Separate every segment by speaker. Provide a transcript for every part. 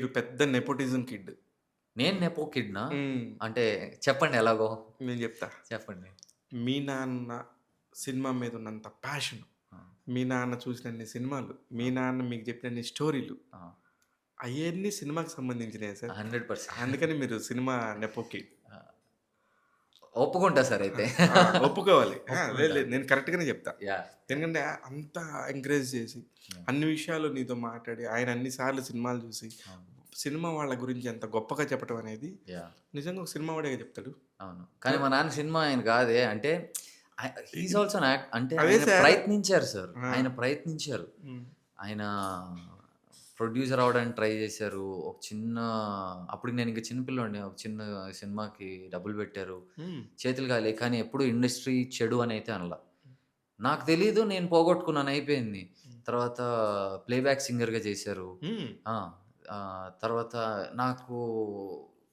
Speaker 1: మీరు పెద్ద nepotism kid.
Speaker 2: నేను నెపో కిడ్‌నా?
Speaker 1: హ్మ్.
Speaker 2: అంటే చెప్పండి ఎలాగో?
Speaker 1: నేను జెప్తా.
Speaker 2: చెప్పండి.
Speaker 1: మీ నాన్న సినిమా మీద ఉన్నంత ప్యాషన్,
Speaker 2: ఆ!
Speaker 1: మీ నాన్న చూసినన్ని సినిమాలు, మీ
Speaker 2: ఆ!
Speaker 1: నాన్న మీకు చెప్పినన్ని స్టోరీలు,
Speaker 2: ఆ!
Speaker 1: అయన్నీ సినిమాకి సంబంధించినయే సార్.
Speaker 2: 100%
Speaker 1: అందుకని మీరు సినిమా నెపో కిడ్.
Speaker 2: ఆ! ఒప్పుకుంటా సార్
Speaker 1: ఆ!
Speaker 2: అయితే.
Speaker 1: ఆ! ఒప్పుకోవాలి. లేదు,
Speaker 2: ఒప్పుకుంటా.
Speaker 1: లేదు. నేను కరెక్ట్‌గానే జెప్తా.
Speaker 2: యాహ్! యాహ్!
Speaker 1: ఎందుకంటే అంత ఎంకరేజ్ చేసి,
Speaker 2: యాహ్!
Speaker 1: అన్ని విషయాలు నీతో మాట్లాడి, ఆయన అన్ని సార్లు సినిమాలు చూసి,
Speaker 2: అవును.
Speaker 1: సినిమా వాళ్ళ గురించి ఎంత గొప్పగా చెప్పడం అనేది
Speaker 2: యాహ్!
Speaker 1: నిజంగా ఒక సినిమా వాడే చెప్తాడు.
Speaker 2: అవును. కానీ
Speaker 1: మ
Speaker 2: మా నాన్న సినిమా ఆయన గాదే. అంటే he is
Speaker 1: in
Speaker 2: also an అంటే
Speaker 1: అదే
Speaker 2: ఆయన
Speaker 1: సార్.
Speaker 2: ప్రయత్నించారు సార్.
Speaker 1: ఆ!
Speaker 2: ఆయన ప్రయత్నించారు.
Speaker 1: హ్మ్.
Speaker 2: ఆయన ప్రొడ్యూసర్ అవ్వడానికి ట్రై చేశారు. ఒక చిన్న అప్పటికి నేనింక చిన్న పిల్లోడిని. ఒక చిన్న సినిమాకి డబ్బులు పెట్టారు.
Speaker 1: హ్మ్.
Speaker 2: చేతులు కాలాయి. కానీ ఎప్పుడు ఇండస్ట్రీ చెడు అనైతే అనల. నాకు తెలీదు. నేను పోగొట్టుకున్నాను అయిపోయింది.
Speaker 1: హ్మ్.
Speaker 2: తర్వాత ప్లేబ్యాక్ సింగర్‌గా చేశారు.
Speaker 1: హ్మ్.
Speaker 2: ఆ! తర్వాత నాకు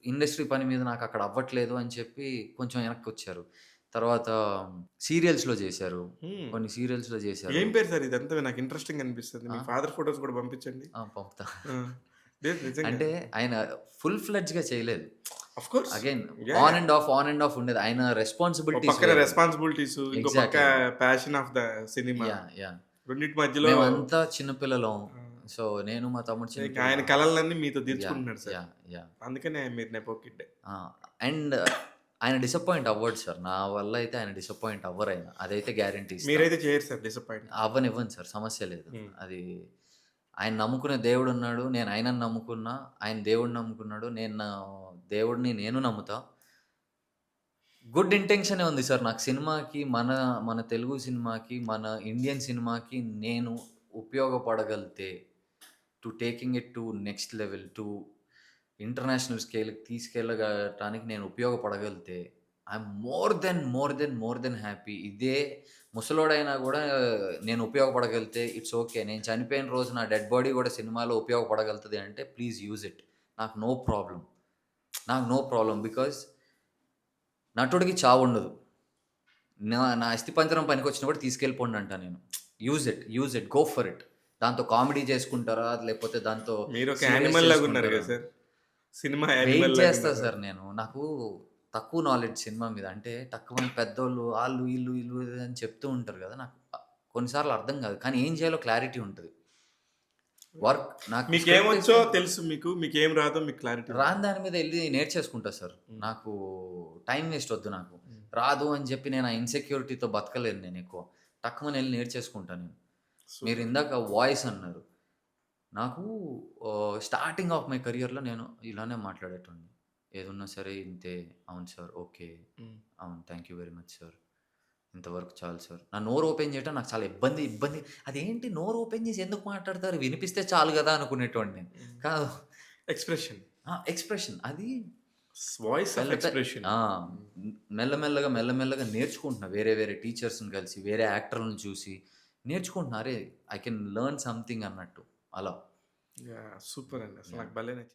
Speaker 2: ఇండస్ట్రీ పని మీద నాకక్కడ అవ్వట్లేదు అని చెప్పి కొంచెం వెనక్కొచ్చారు. తర్వాత సీరియల్స్‌లో చేశారు.
Speaker 1: హ్మ్.
Speaker 2: కొన్ని సీరియల్స్‌లో చేశారు.
Speaker 1: ఏం పేరు సార్ ఇదంతా నాకు ఇంట్రెస్టింగ్‌గా అనిపిస్తుంది.
Speaker 2: ఆ!
Speaker 1: మీ ఫాదర్ ఫోటోస్ కూడా పంపించండి.
Speaker 2: పంపుతా.
Speaker 1: ఆ! లేదు నిజంగా.
Speaker 2: అంటే ఆయన ఫుల్ ఫ్లెడ్జ్‌గా చేయలేదు.
Speaker 1: Of course.
Speaker 2: Again
Speaker 1: yeah!
Speaker 2: On
Speaker 1: yeah!
Speaker 2: And of, on and of ఉండేది. ఆయన
Speaker 1: ఒక
Speaker 2: రెస్పాన్సిబిలిటీస్
Speaker 1: పక్కన
Speaker 2: వేరు.
Speaker 1: రెస్పాన్సిబిలిటీస్, ఇంకో పక్క
Speaker 2: exactly.
Speaker 1: Passion of the cinema.
Speaker 2: Yeah! Yeah!
Speaker 1: రెండిటి మధ్యలో
Speaker 2: మేమంతా చిన్న పిల్లలం.
Speaker 1: ఆ!
Speaker 2: సో, నేను మా తమ్ముడు చిన్న
Speaker 1: ఇక ఆయన
Speaker 2: పిల్లలం.
Speaker 1: కలలన్నీ మీతో
Speaker 2: యాహ్!
Speaker 1: తీర్చుకుంటున్నాడు సార్.
Speaker 2: యాహ్! యాహ్!
Speaker 1: అందుకనే మీరు నెపో కిడ్.
Speaker 2: ఆ! అండ్ ఆయన డిసప్పాయింట్ అవ్వడు సార్. నా వల్ల అయితే ఆయన డిసప్పాయింట్ అవ్వరాయన. అదైతే గ్యారంటీ ఇస్తా.
Speaker 1: మీరైతే చేయరు సార్ డిసప్పాయింట్.
Speaker 2: అవ్వనివ్వను సార్. సమస్య లేదు.
Speaker 1: హ్మ్.
Speaker 2: అది ఆయన నమ్ముకునే దేవుడున్నాడు. నేను ఆయనని నమ్ముకున్నా. ఆయన దేవుడిని నమ్ముకున్నాడు. నేను నా దేవుడిని నేను నమ్ముతా. గుడ్ ఇంటెన్షనే ఉంది సార్. నాకు సినిమాకి మన తెలుగు సినిమాకి, మన ఇండియన్ సినిమాకి నేను ఉపయోగపడగలిగితే to taking it to next level to international స్కేల్‌కి తీసుకెళ్ళగటానికి నేను ఉపయోగపడగలిగితే ఐయామ్ మోర్ దెన్ హ్యాపీ. ఇదే ముసలోడైనా గూడా నేను ఉపయోగపడగలిగితే ఇట్స్ ఓకే. నేను చనిపోయిన రోజు నా డెడ్ బాడీ గూడా సినిమాలో ఉపయోగపడగలుగుతది అంటే ప్లీజ్ యూజ్ ఇట్. నాకు నో ప్రాబ్లమ్. నాకు నో ప్రాబ్లమ్. బికాజ్ నటుడికి చావుండదు. నా అస్థిపంజరం పనికొచ్చినా కూడా తీసుకెళ్ళిపోండి అంటా నేను. Use it. Go for it. దాంతో కామెడీ చేసుకుంటారా? లేకపోతే దాంతో
Speaker 1: మీరొక
Speaker 2: సీరియస్
Speaker 1: యానిమల్ లాగున్నారు
Speaker 2: చేసుకుంటారా?
Speaker 1: గదా సార్. సినిమా
Speaker 2: వెయిట్
Speaker 1: యానిమల్
Speaker 2: చేస్తా
Speaker 1: లాగున్నారు.
Speaker 2: సార్ నేను. నాకు తక్కువ నాలెడ్జ్ సినిమా మీద. అంటే టక్కుమని పెద్దోళ్ళు ఆళ్ళు, ఈళ్ళు అని చెప్తూ ఉంటారు గదా! నాకు కొన్ని సార్లు అర్థం గాదు. కానీ ఏం చేయాలో క్లారిటీ ఉంటది. వర్క్ నాకు స్క్రిప్ట్
Speaker 1: మీకేమొచ్చో
Speaker 2: ఇస్తే
Speaker 1: తెలుసు మీకు. మీకేం రాదో మీకు క్లారిటీ
Speaker 2: రాని
Speaker 1: ఉంటది.
Speaker 2: దాని మీద ఎళ్లి నేర్చేసుకుంటా సార్.
Speaker 1: హ్మ్.
Speaker 2: నాకు టైమ్ వేస్ట్ ఒద్దు నాకు.
Speaker 1: హ్మ్.
Speaker 2: రాదు అని జెప్పి నేను ఆ ఇన్‌సెక్యూరిటీతో బతకలేను నేనెక్కువ. టక్కుమని ఎళ్లి నేర్చేసుకుంటా నేను.
Speaker 1: సూపర్.
Speaker 2: మీరిందాక వాయిస్ అన్నారు. నాకు స్టార్టింగ్ ఆఫ్ మై కెరియర్‌లో నేను ఇలానే మాట్లాడేటోడిని. ఏదున్నా సరే ఇంతే. అవును సార్. ఓకే.
Speaker 1: హ్మ్.
Speaker 2: అవును. Thank you very much sir. ఇంతవరకు చాలు సార్. నా నోరు ఓపెన్ చేయటం నాకు చాలా ఇబ్బంది. అదేంటి నోరు ఓపెన్ చేసి ఎందుకు మాట్లాడతారు? వినిపిస్తే చాలు గదా! అనుకునేటోడిని నేను.
Speaker 1: హ్మ్.
Speaker 2: కాదు.
Speaker 1: ఎక్స్‌ప్రెషన్.
Speaker 2: ఎక్స్‌ప్రెషన్ అది
Speaker 1: వాయిస్ ఆఫ్
Speaker 2: మెల్లట
Speaker 1: ఎక్స్‌ప్రెషన్.
Speaker 2: ఆ!
Speaker 1: హ్మ్.
Speaker 2: మెల్లమెల్లగా నేర్చుకుంటున్నా. వేరే టీచర్స్‌ని కలిసి, వేరే యాక్టర్‌లని చూసి నేర్చుకుంటున్నా. అరే! ఐ కెన్ లెర్న్ సంథింగ్ అన్నట్టు అలా.
Speaker 1: యాహ్! సూపర్ అండి. అసలు
Speaker 2: యాహ్!
Speaker 1: నాకు భలే నచ్చింది.